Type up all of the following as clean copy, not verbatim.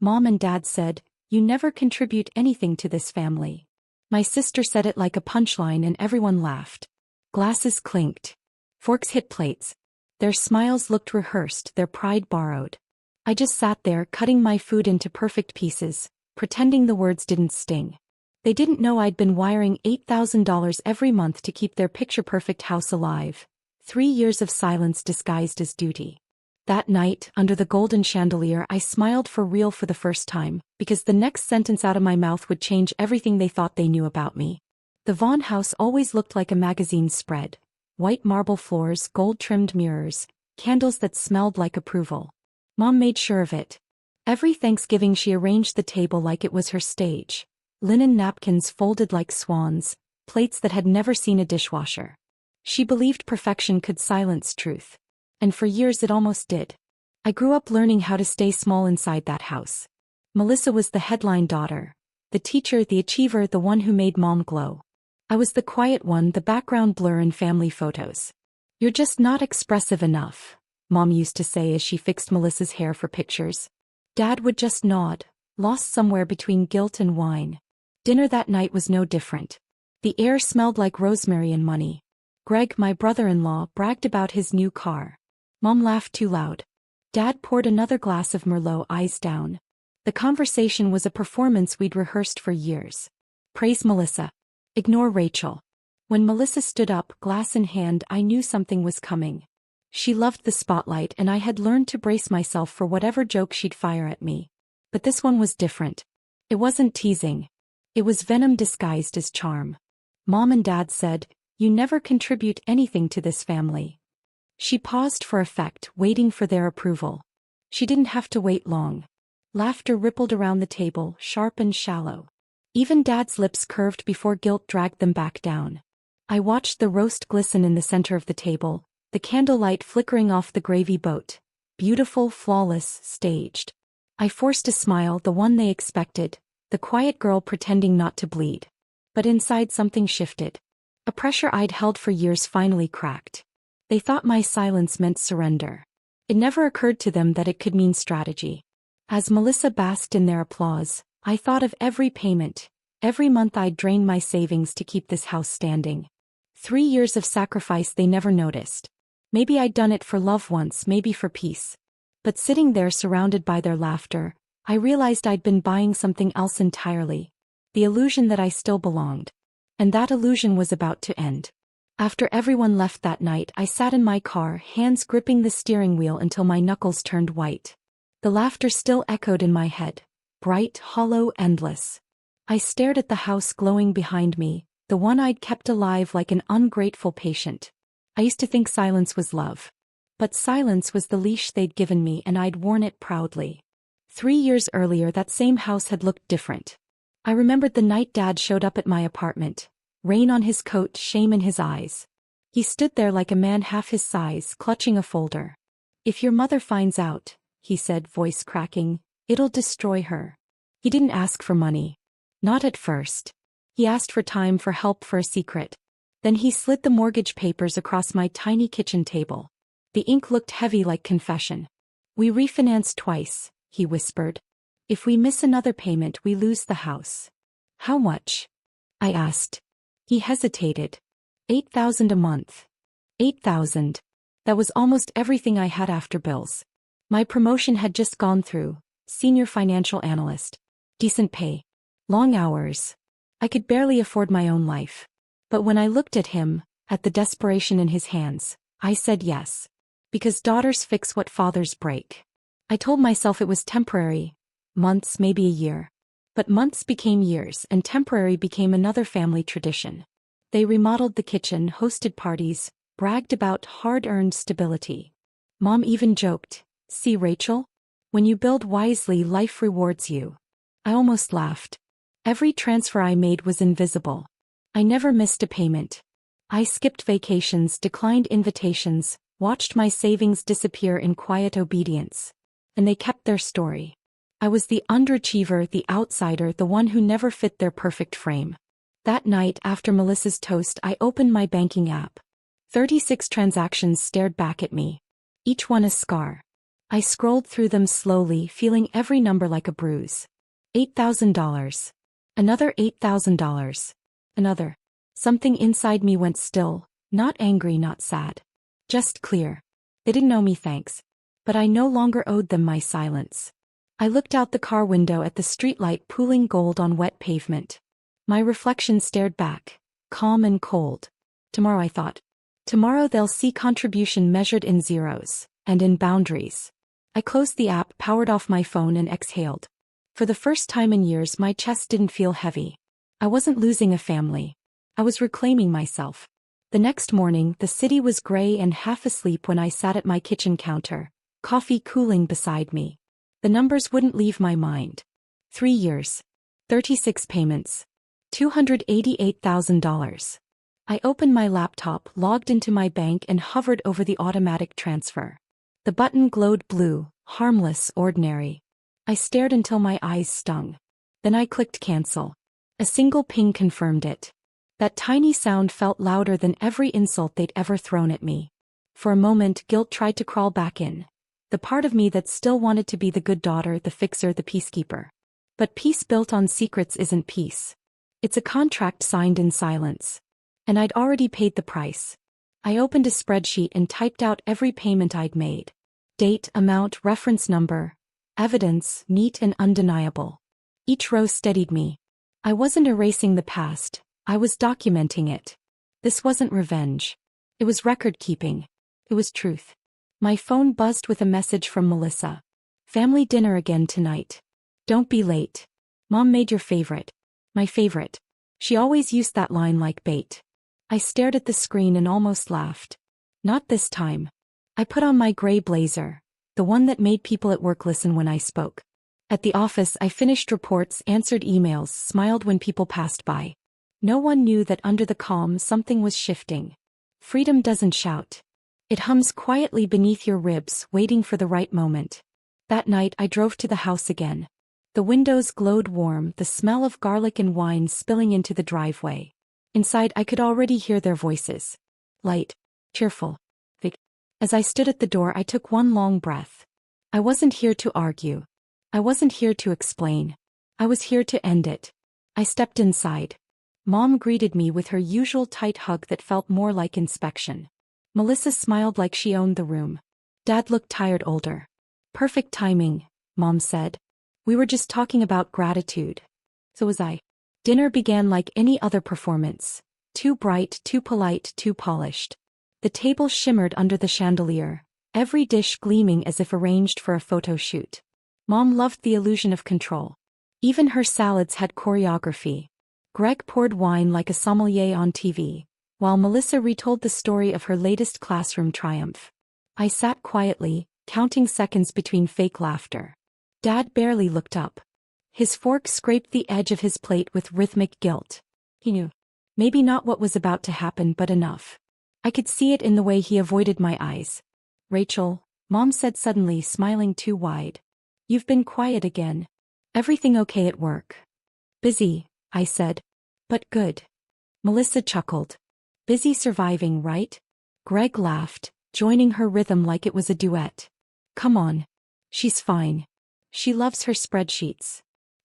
Mom and Dad said, "You never contribute anything to this family." My sister said it like a punchline and everyone laughed. Glasses clinked. Forks hit plates. Their smiles looked rehearsed, their pride borrowed. I just sat there cutting my food into perfect pieces, pretending the words didn't sting. They didn't know I'd been wiring $8,000 every month to keep their picture-perfect house alive. 3 years of silence disguised as duty. That night, under the golden chandelier, I smiled for real for the first time, because the next sentence out of my mouth would change everything they thought they knew about me. The Vaughn house always looked like a magazine spread. White marble floors, gold-trimmed mirrors, candles that smelled like approval. Mom made sure of it. Every Thanksgiving she arranged the table like it was her stage. Linen napkins folded like swans, plates that had never seen a dishwasher. She believed perfection could silence truth. And for years it almost did. I grew up learning how to stay small inside that house. Melissa was the headline daughter. The teacher, the achiever, the one who made Mom glow. I was the quiet one, the background blur in family photos. "You're just not expressive enough," Mom used to say as she fixed Melissa's hair for pictures. Dad would just nod, lost somewhere between guilt and wine. Dinner that night was no different. The air smelled like rosemary and money. Greg, my brother-in-law, bragged about his new car. Mom laughed too loud. Dad poured another glass of Merlot, eyes down. The conversation was a performance we'd rehearsed for years. Praise Melissa. Ignore Rachel. When Melissa stood up, glass in hand, I knew something was coming. She loved the spotlight and I had learned to brace myself for whatever joke she'd fire at me. But this one was different. It wasn't teasing. It was venom disguised as charm. Mom and Dad said, "You never contribute anything to this family." She paused for effect, waiting for their approval. She didn't have to wait long. Laughter rippled around the table, sharp and shallow. Even Dad's lips curved before guilt dragged them back down. I watched the roast glisten in the center of the table, the candlelight flickering off the gravy boat. Beautiful, flawless, staged. I forced a smile, the one they expected, the quiet girl pretending not to bleed. But inside something shifted. A pressure I'd held for years finally cracked. They thought my silence meant surrender. It never occurred to them that it could mean strategy. As Melissa basked in their applause, I thought of every payment, every month I'd drained my savings to keep this house standing. 3 years of sacrifice they never noticed. Maybe I'd done it for love once, maybe for peace. But sitting there surrounded by their laughter, I realized I'd been buying something else entirely. The illusion that I still belonged. And that illusion was about to end. After everyone left that night, I sat in my car, hands gripping the steering wheel until my knuckles turned white. The laughter still echoed in my head. Bright, hollow, endless. I stared at the house glowing behind me, the one I'd kept alive like an ungrateful patient. I used to think silence was love. But silence was the leash they'd given me and I'd worn it proudly. 3 years earlier that same house had looked different. I remembered the night Dad showed up at my apartment. Rain on his coat, shame in his eyes. He stood there like a man half his size, clutching a folder. "If your mother finds out," he said, voice cracking, "it'll destroy her." He didn't ask for money. Not at first. He asked for time, for help, for a secret. Then he slid the mortgage papers across my tiny kitchen table. The ink looked heavy like confession. "We refinanced twice," he whispered. "If we miss another payment, we lose the house." "How much?" I asked. He hesitated. $8,000 a month. 8,000. That was almost everything I had after bills. My promotion had just gone through. Senior financial analyst. Decent pay. Long hours. I could barely afford my own life. But when I looked at him, at the desperation in his hands, I said yes. Because daughters fix what fathers break. I told myself it was temporary. Months, maybe a year. But months became years and temporary became another family tradition. They remodeled the kitchen, hosted parties, bragged about hard-earned stability. Mom even joked, "See, Rachel? When you build wisely, life rewards you." I almost laughed. Every transfer I made was invisible. I never missed a payment. I skipped vacations, declined invitations, watched my savings disappear in quiet obedience. And they kept their story. I was the underachiever, the outsider, the one who never fit their perfect frame. That night after Melissa's toast, I opened my banking app. 36 transactions stared back at me. Each one a scar. I scrolled through them slowly, feeling every number like a bruise. $8,000. Another $8,000. Another. Something inside me went still, not angry, not sad. Just clear. They didn't owe me thanks. But I no longer owed them my silence. I looked out the car window at the streetlight pooling gold on wet pavement. My reflection stared back, calm and cold. Tomorrow, I thought. Tomorrow they'll see contribution measured in zeros, and in boundaries. I closed the app, powered off my phone, and exhaled. For the first time in years, my chest didn't feel heavy. I wasn't losing a family. I was reclaiming myself. The next morning, the city was gray and half asleep when I sat at my kitchen counter, coffee cooling beside me. The numbers wouldn't leave my mind. 3 years. 36 payments. $288,000. I opened my laptop, logged into my bank, and hovered over the automatic transfer. The button glowed blue, harmless, ordinary. I stared until my eyes stung. Then I clicked cancel. A single ping confirmed it. That tiny sound felt louder than every insult they'd ever thrown at me. For a moment, guilt tried to crawl back in. The part of me that still wanted to be the good daughter, the fixer, the peacekeeper. But peace built on secrets isn't peace. It's a contract signed in silence. And I'd already paid the price. I opened a spreadsheet and typed out every payment I'd made. Date, amount, reference number. Evidence, neat and undeniable. Each row steadied me. I wasn't erasing the past. I was documenting it. This wasn't revenge. It was record-keeping. It was truth. My phone buzzed with a message from Melissa. Family dinner again tonight. Don't be late. Mom made your favorite. My favorite. She always used that line like bait. I stared at the screen and almost laughed. Not this time. I put on my gray blazer, the one that made people at work listen when I spoke. At the office, I finished reports, answered emails, smiled when people passed by. No one knew that under the calm something was shifting. Freedom doesn't shout. It hums quietly beneath your ribs, waiting for the right moment. That night I drove to the house again. The windows glowed warm, the smell of garlic and wine spilling into the driveway. Inside I could already hear their voices. Light. Cheerful. Big. As I stood at the door, I took one long breath. I wasn't here to argue. I wasn't here to explain. I was here to end it. I stepped inside. Mom greeted me with her usual tight hug that felt more like inspection. Melissa smiled like she owned the room. Dad looked tired, older. Perfect timing, Mom said. We were just talking about gratitude. So was I. Dinner began like any other performance. Too bright, too polite, too polished. The table shimmered under the chandelier, every dish gleaming as if arranged for a photo shoot. Mom loved the illusion of control. Even her salads had choreography. Greg poured wine like a sommelier on TV, while Melissa retold the story of her latest classroom triumph. I sat quietly, counting seconds between fake laughter. Dad barely looked up. His fork scraped the edge of his plate with rhythmic guilt. He knew. Maybe not what was about to happen, but enough. I could see it in the way he avoided my eyes. Rachel, Mom said suddenly, smiling too wide. You've been quiet again. Everything okay at work? Busy, I said. But good. Melissa chuckled. Busy surviving, right? Greg laughed, joining her rhythm like it was a duet. Come on. She's fine. She loves her spreadsheets.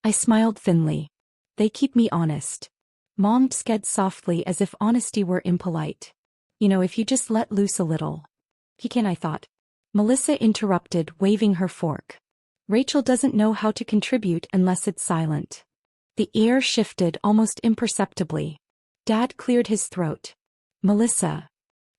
I smiled thinly. They keep me honest. Mom sked softly as if honesty were impolite. You know, if you just let loose a little. He can, I thought. Melissa interrupted, waving her fork. Rachel doesn't know how to contribute unless it's silent. The air shifted almost imperceptibly. Dad cleared his throat. Melissa.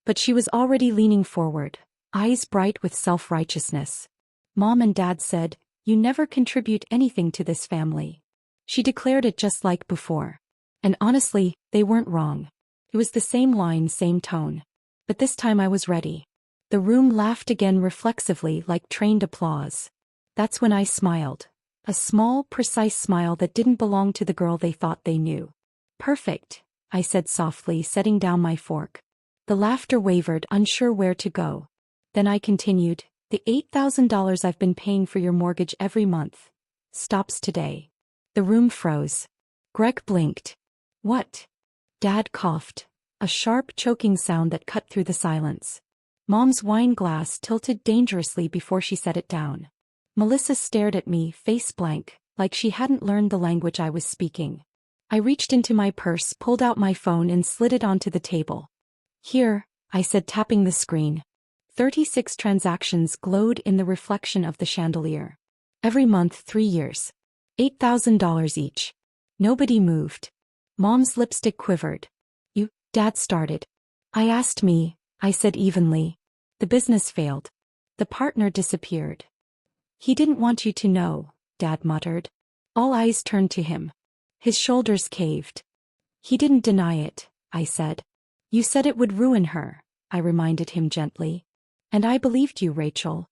But she was already leaning forward, eyes bright with self-righteousness. Mom and Dad said, you never contribute anything to this family. She declared it just like before. And honestly, they weren't wrong. It was the same line, same tone. But this time I was ready. The room laughed again reflexively like trained applause. That's when I smiled. A small, precise smile that didn't belong to the girl they thought they knew. Perfect, I said softly, setting down my fork. The laughter wavered, unsure where to go. Then I continued, the $8,000 I've been paying for your mortgage every month stops today. The room froze. Greg blinked. What? Dad coughed, a sharp, choking sound that cut through the silence. Mom's wine glass tilted dangerously before she set it down. Melissa stared at me, face blank, like she hadn't learned the language I was speaking. I reached into my purse, pulled out my phone and slid it onto the table. Here, I said, tapping the screen. 36 transactions glowed in the reflection of the chandelier. Every month 3 years. $8,000 each. Nobody moved. Mom's lipstick quivered. You, Dad started. I asked me, I said evenly. The business failed. The partner disappeared. He didn't want you to know, Dad muttered. All eyes turned to him. His shoulders caved. He didn't deny it, I said. You said it would ruin her, I reminded him gently. And I believed you, Rachel.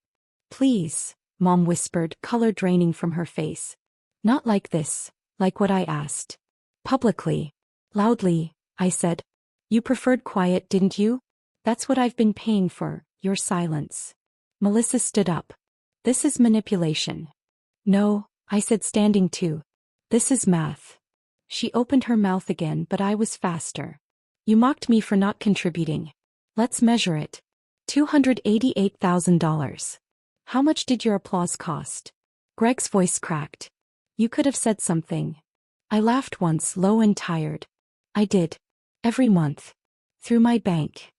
Please, Mom whispered, color draining from her face. Not like this, like what I asked. Publicly. Loudly, I said. You preferred quiet, didn't you? That's what I've been paying for, your silence. Melissa stood up. This is manipulation. No, I said, standing too. This is math. She opened her mouth again, but I was faster. You mocked me for not contributing. Let's measure it. $288,000. How much did your applause cost? Greg's voice cracked. You could have said something. I laughed once, low and tired. I did. Every month. Through my bank.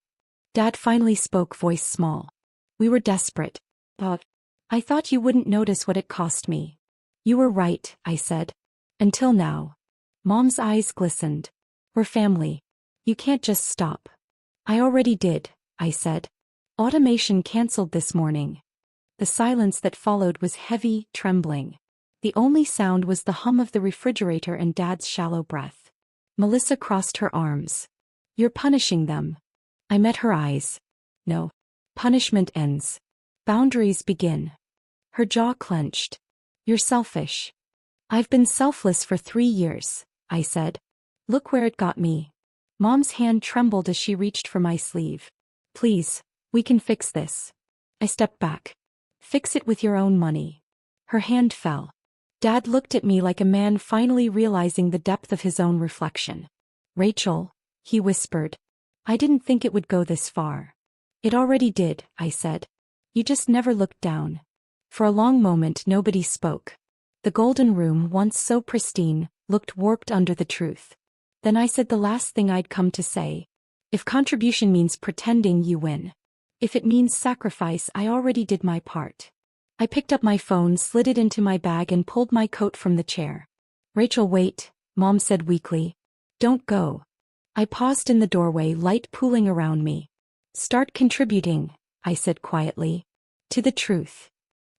Dad finally spoke, voice small. We were desperate. But I thought you wouldn't notice what it cost me. You were right, I said. Until now. Mom's eyes glistened. We're family. You can't just stop. I already did, I said. Automation canceled this morning. The silence that followed was heavy, trembling. The only sound was the hum of the refrigerator and Dad's shallow breath. Melissa crossed her arms. You're punishing them. I met her eyes. No. Punishment ends. Boundaries begin. Her jaw clenched. You're selfish. I've been selfless for 3 years, I said. Look where it got me. Mom's hand trembled as she reached for my sleeve. Please, we can fix this. I stepped back. Fix it with your own money. Her hand fell. Dad looked at me like a man finally realizing the depth of his own reflection. Rachel, he whispered. I didn't think it would go this far. It already did, I said. You just never looked down. For a long moment nobody spoke. The golden room, once so pristine, looked warped under the truth. Then I said the last thing I'd come to say. If contribution means pretending, you win. If it means sacrifice, I already did my part. I picked up my phone, slid it into my bag and pulled my coat from the chair. Rachel, wait, Mom said weakly. Don't go. I paused in the doorway, light pooling around me. Start contributing, I said quietly. To the truth.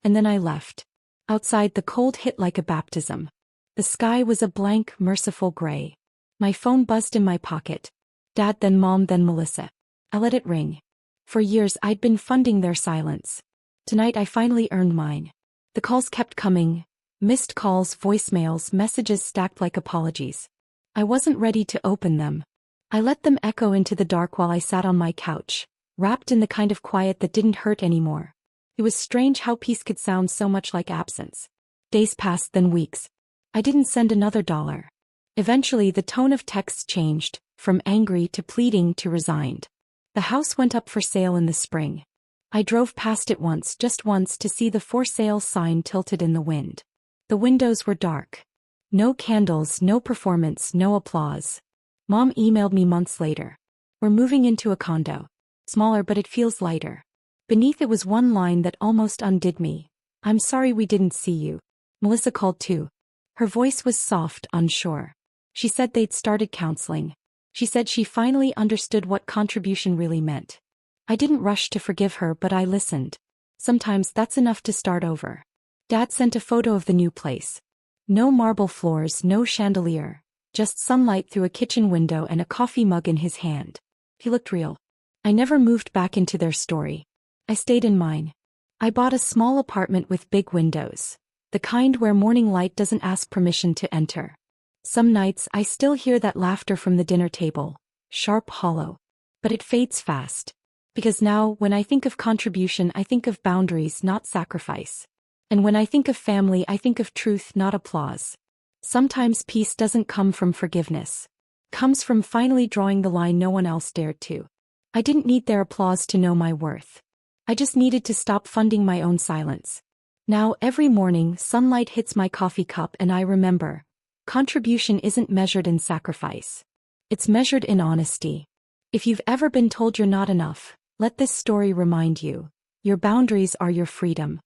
And then I left. Outside, the cold hit like a baptism. The sky was a blank, merciful gray. My phone buzzed in my pocket. Dad, then Mom, then Melissa. I let it ring. For years I'd been funding their silence. Tonight I finally earned mine. The calls kept coming. Missed calls, voicemails, messages stacked like apologies. I wasn't ready to open them. I let them echo into the dark while I sat on my couch, wrapped in the kind of quiet that didn't hurt anymore. It was strange how peace could sound so much like absence. Days passed, then weeks. I didn't send another dollar. Eventually the tone of texts changed, from angry to pleading to resigned. The house went up for sale in the spring. I drove past it once, just once, to see the for sale sign tilted in the wind. The windows were dark. No candles, no performance, no applause. Mom emailed me months later. We're moving into a condo. Smaller, but it feels lighter. Beneath it was one line that almost undid me. I'm sorry we didn't see you. Melissa called too. Her voice was soft, unsure. She said they'd started counseling. She said she finally understood what contribution really meant. I didn't rush to forgive her, but I listened. Sometimes that's enough to start over. Dad sent a photo of the new place. No marble floors, no chandelier. Just sunlight through a kitchen window and a coffee mug in his hand. He looked real. I never moved back into their story. I stayed in mine. I bought a small apartment with big windows. The kind where morning light doesn't ask permission to enter. Some nights I still hear that laughter from the dinner table. Sharp, hollow. But it fades fast. Because now, when I think of contribution, I think of boundaries, not sacrifice. And when I think of family, I think of truth, not applause. Sometimes peace doesn't come from forgiveness. Comes from finally drawing the line no one else dared to. I didn't need their applause to know my worth. I just needed to stop funding my own silence. Now every morning sunlight hits my coffee cup and I remember, contribution isn't measured in sacrifice. It's measured in honesty. If you've ever been told you're not enough, let this story remind you. Your boundaries are your freedom.